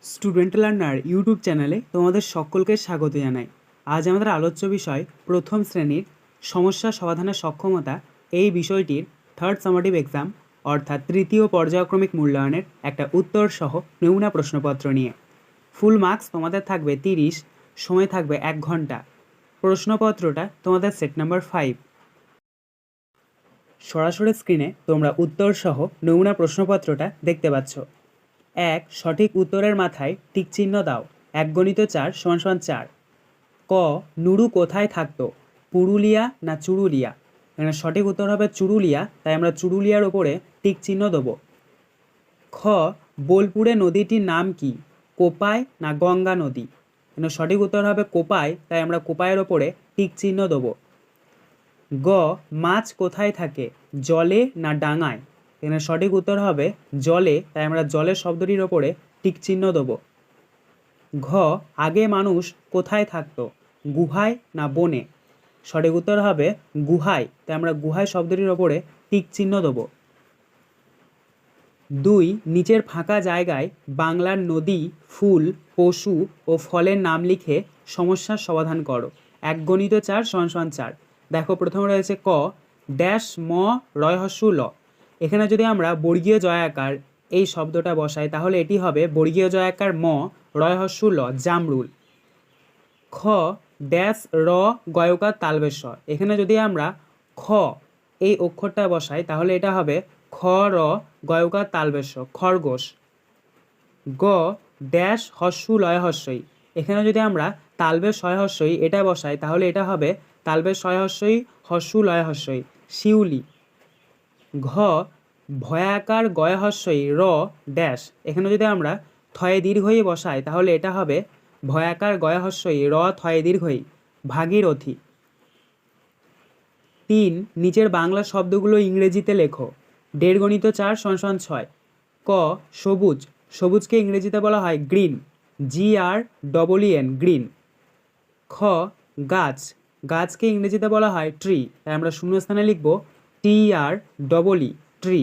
Student learner YouTube চ্যানেলে তোমাদের সকলকে স্বাগত জানাই। আজ আমাদের আলোচ্য বিষয় প্রথম শ্রেণীর সমস্যা সমাধানের সক্ষমতা এই বিষয়টির থার্ড সামেটিভ এক্সাম অর্থাৎ তৃতীয় পর্যায়ক্রমিক মূল্যায়নের একটা উত্তর সহ নমুনা প্রশ্নপত্র নিয়ে। ফুল মার্কস তোমাদের থাকবে 30, সময় থাকবে 1 ঘন্টা। প্রশ্নপত্রটা তোমাদের সেট নাম্বার 5। সরাসরি স্ক্রিনে তোমরা উত্তর সহ নমুনা প্রশ্নপত্রটা দেখতে পাচ্ছ। 1. সঠিক উত্তরের মাথায় টিক চিহ্ন দাও। 1 × 4 = 4। ক. নুরু কোথায় থাকতো, পুরুলিয়া না চুরুলিয়া? এখানে সঠিক উত্তর হবে চুরুলিয়া, তাই আমরা চুরুলিয়ার ওপরে টিক চিহ্ন দেবো। খ. বোলপুরে নদীটির নাম কি, কোপাই না গঙ্গা নদী? এখানে সঠিক উত্তর হবে কোপাই, তাই আমরা কোপাইয়ের ওপরে টিক চিহ্ন দেবো। গ. মাছ কোথায় থাকে, জলে না ডাঙায়? এখানে সঠিক উত্তর হবে জলে, তাই আমরা জলের শব্দটির ওপরে টিক চিহ্ন দেবো। ঘ. আগে মানুষ কোথায় থাকতো, গুহায় না বনে? সঠিক উত্তর হবে গুহায়, তাই আমরা গুহায় শব্দটির ওপরে টিক চিহ্ন দেবো। 2. নিচের ফাঁকা জায়গায় বাংলার নদী, ফুল, পশু ও ফলের নাম লিখে সমস্যার সমাধান করো। 1 × 4 = 4। দেখো প্রথমে রয়েছে ক. ড্যাশ ম রয়হস্য ল। এখানে যদি আমরা বর্গীয় জয়াকার এই শব্দটা বসাই তাহলে এটি হবে বর্গীয় জয়াকার ম রয়হস্য ল, জামরুল। খ. ড্যাশ র গয়কার তালবেশ। এখানে যদি আমরা খ এই অক্ষরটা বসাই তাহলে এটা হবে খ র গয়কার তালবেশ, খরগোশ। গ. ড্যাশ হস্য লয় হস্যই। এখানে যদি আমরা তালবেশ ছয় হস্যই এটা বসাই তাহলে এটা হবে তালবেশ ছয় হস্যই হস্য লয় হস্যই, শিউলি। ঘ. ভয়াকার গয় হস্যই র ড্যাশ। এখানে যদি আমরা থয়ে দীর্ঘই বসাই তাহলে এটা হবে ভয়াকার গয় হস্যই র থয়ে দীর্ঘই, ভাগীরথী। 3. নিচের বাংলা শব্দগুলো ইংরেজিতে লেখো। 1.5 × 4 = 6। ক. সবুজ। সবুজকে ইংরেজিতে বলা হয় গ্রিন, GREEN, গ্রিন। খ. গাছ। গাছকে ইংরেজিতে বলা হয় ট্রি, তাই আমরা শূন্যস্থানে লিখব TREE, ট্রি।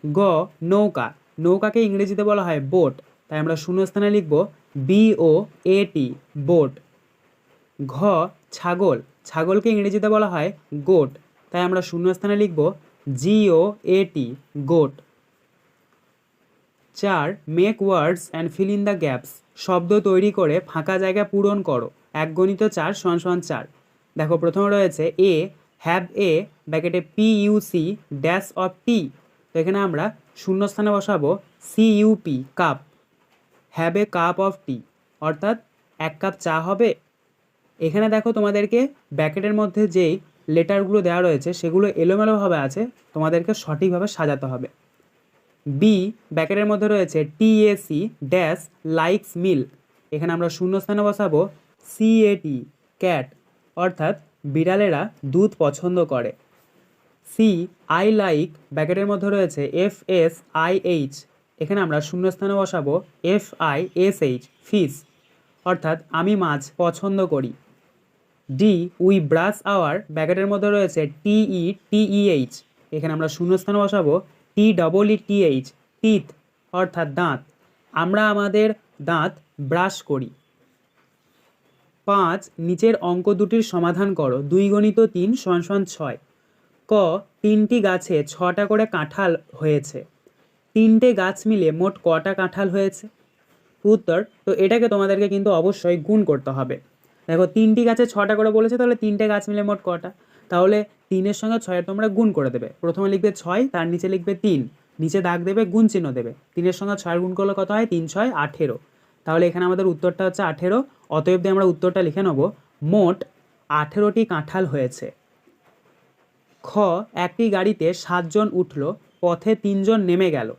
গ. নৌকা। নৌকাকে ইংরেজিতে বলা হয় বোট, তাই আমরা শূন্যস্থানে লিখব BOAT, বোট। ঘ. ছাগল। ছাগলকে ইংরেজিতে বলা হয় গোট, তাই আমরা শূন্যস্থানে লিখব GOAT, goat. 4. Make words and fill in the gaps. শব্দ তৈরি করে ফাঁকা জায়গা পূরণ করো। 1 × 4 = 4। দেখো প্রথমে রয়েছে এ হ্যাভ এ ব্র্যাকেটে PUC ড্যাশ অফ টি। তো এখানে আমরা শূন্যস্থানে বসাবো CUP, cup. Have a cup of tea অর্থাৎ 1 কাপ চা হবে। এখানে দেখো তোমাদেরকে ব্র্যাকেটের মধ্যে যেই লেটারগুলো দেওয়া রয়েছে সেগুলো এলোমেলোভাবে আছে, তোমাদেরকে সঠিকভাবে সাজাতে হবে। বি ব্র্যাকেটের মধ্যে রয়েছে TAC ড্যাশ লাইকস মিল্ক। এখানে আমরা শূন্যস্থানে বসাবো CAT, ক্যাট, অর্থাৎ বিড়ালেরা দুধ পছন্দ করে। সি আই লাইক ব্র্যাকেটের মধ্যে রয়েছে FSIH। এখানে আমরা শূন্যস্থানে বসাবো FISH, ফিশ, অর্থাৎ আমি মাছ পছন্দ করি। ডি উই ব্রাশ আওয়ার ব্র্যাকেটের মধ্যে রয়েছে TETEH। এখানে আমরা শূন্যস্থানে বসাবো TEETH, টিথ, অর্থাৎ দাঁত, আমরা আমাদের দাঁত ব্রাশ করি। 5. নিচের অঙ্ক দুটির সমাধান করো। 2 × 3 = 6। ক. 3টি গাছে 6টা করে কাঁঠাল হয়েছে। 3টে গাছ মিলে মোট কটা কাঁঠাল হয়েছে? উত্তর, তো এটাকে তোমাদেরকে কিন্তু অবশ্যই গুণ করতে হবে। দেখো 3টি গাছে 6টা করে বলেছে, তাহলে 3টে গাছ মিলে মোট কটা? তাহলে 3-এর সঙ্গে 6-এর তোমরা গুণ করে দেবে। প্রথমে লিখবে 6, তার নিচে লিখবে 3, নিচে দাগ দেবে, গুণ চিহ্ন দেবে। 3-এর সঙ্গে 6 গুণ করলে কত হয়? 3 × 6 = 18। তাহলে এখানে আমাদের উত্তরটা হচ্ছে 18। অতএব দিয়ে আমরা উত্তরটা লিখে নেব মোট 18টি কাঁঠাল হয়েছে। খ. একটি গাড়িতে 7 জন উঠলো, পথে 3 জন নেমে গেল,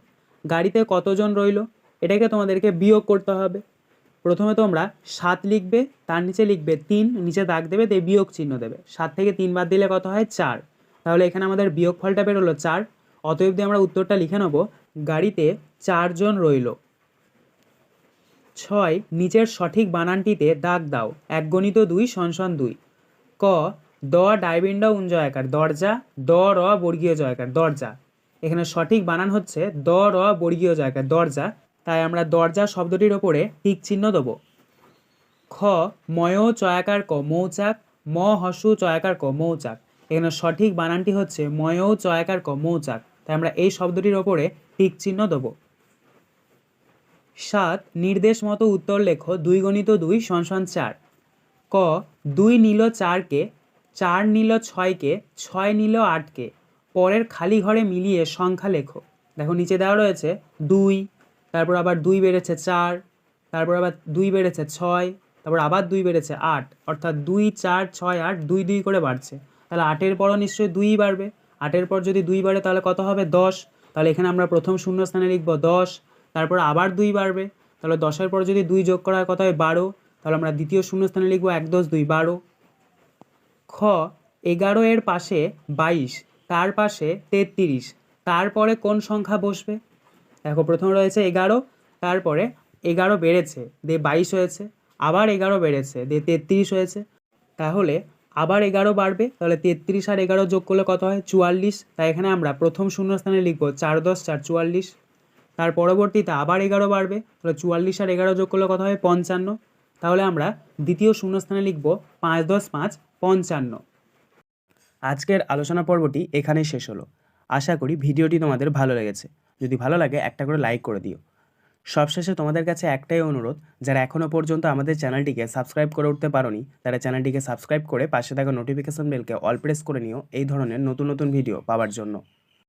গাড়িতে কতজন রইল? এটাকে তোমাদেরকে বিয়োগ করতে হবে। প্রথমে তোমরা 7 লিখবে, তার নিচে লিখবে 3, নিচে দাগ দেবে, দিয়ে বিয়োগ চিহ্ন দেবে। 7 থেকে 3 বাদ দিলে কত হয়? 4। তাহলে এখানে আমাদের বিয়োগফলটা বেরোলো 4। অতএব দিয়ে আমরা উত্তরটা লিখে নেব গাড়িতে 4 জন রইল। 6. নিচের সঠিক বানানটিতে দাগ দাও। 1 × 2 = 2। ক. দ ডাইবিন্ড উঞ্জয়াকার দরজা, দ র বর্গীয় জয়াকার দরজা। এখানে সঠিক বানান হচ্ছে দ র বর্গীয় জয়াকার দরজা, তাই আমরা দরজা শব্দটির ওপরে টিক চিহ্ন দেবো। খ ময় চয়াকার ক মৌচাক, ম হসু চয়াকার ক মৌচাক। এখানে সঠিক বানানটি হচ্ছে ময় চয়াকার ক মৌচাক, তাই আমরা এই শব্দটির ওপরে টিক চিহ্ন দেবো। 7 নির্দেশ মতো উত্তর লেখো 2 × 2 = 4। ক 2 নিল 4কে, 4 নিল 6কে, 6 নিল 8কে, পরের খালি ঘরে মিলিয়ে সংখ্যা লেখো। দেখো নিচে দেওয়া রয়েছে 2, তারপর আবার 2 বেড়েছে 4, তারপর আবার 2 বেড়েছে 6, তারপর আবার 2 বেড়েছে 8, অর্থাৎ 2 4 6 8 2 2 করে বাড়ছে। তাহলে 8-এর পরও নিশ্চয়ই 2ই বাড়বে। 8-এর পর যদি 2 বাড়ে তাহলে কত হবে? 10। তাহলে এখানে আমরা প্রথম শূন্যস্থানে লিখব 10, তারপর আবার 2 বাড়বে, তাহলে 10-এর পর যদি 2 যোগ করা হয় কত হয়? 12। তাহলে আমরা দ্বিতীয় শূন্যস্থানে লিখব 1 10 2 12। খ 11 এর পাশে 22, তার পাশে 33, তারপরে কোন সংখ্যা বসবে? দেখো প্রথমে রয়েছে 11, তারপরে 11 বেড়েছে দিয়ে 22 হয়েছে, আবার 11 বেড়েছে দিয়ে 33 হয়েছে, তাহলে আবার 11 বাড়বে, তাহলে 33 আর 11 যোগ করলে কত হয়? 44। তাই এখানে আমরা প্রথম শূন্যস্থানে লিখব 4 10 4 44। তার পরবর্তীতে আবার 11 বাড়বে, তাহলে 44 আর 11 যোগ করলে কত হয়? 55। তাহলে আমরা দ্বিতীয় শূন্যস্থানে লিখব 5 10 5 55। আজকের আলোচনা পর্বটি এখানেই শেষ হলো। আশা করি ভিডিওটি তোমাদের ভালো লেগেছে। যদি ভালো লাগে একটা করে লাইক করে দিও। সবশেষে তোমাদের কাছে একটাই অনুরোধ, যারা এখনও পর্যন্ত আমাদের চ্যানেলটিকে সাবস্ক্রাইব করে উঠতে পারোনি তারা চ্যানেলটিকে সাবস্ক্রাইব করে পাশে থাকা নোটিফিকেশন বেলকে অল প্রেস করে নিও এই ধরনের নতুন নতুন ভিডিও পাওয়ার জন্য।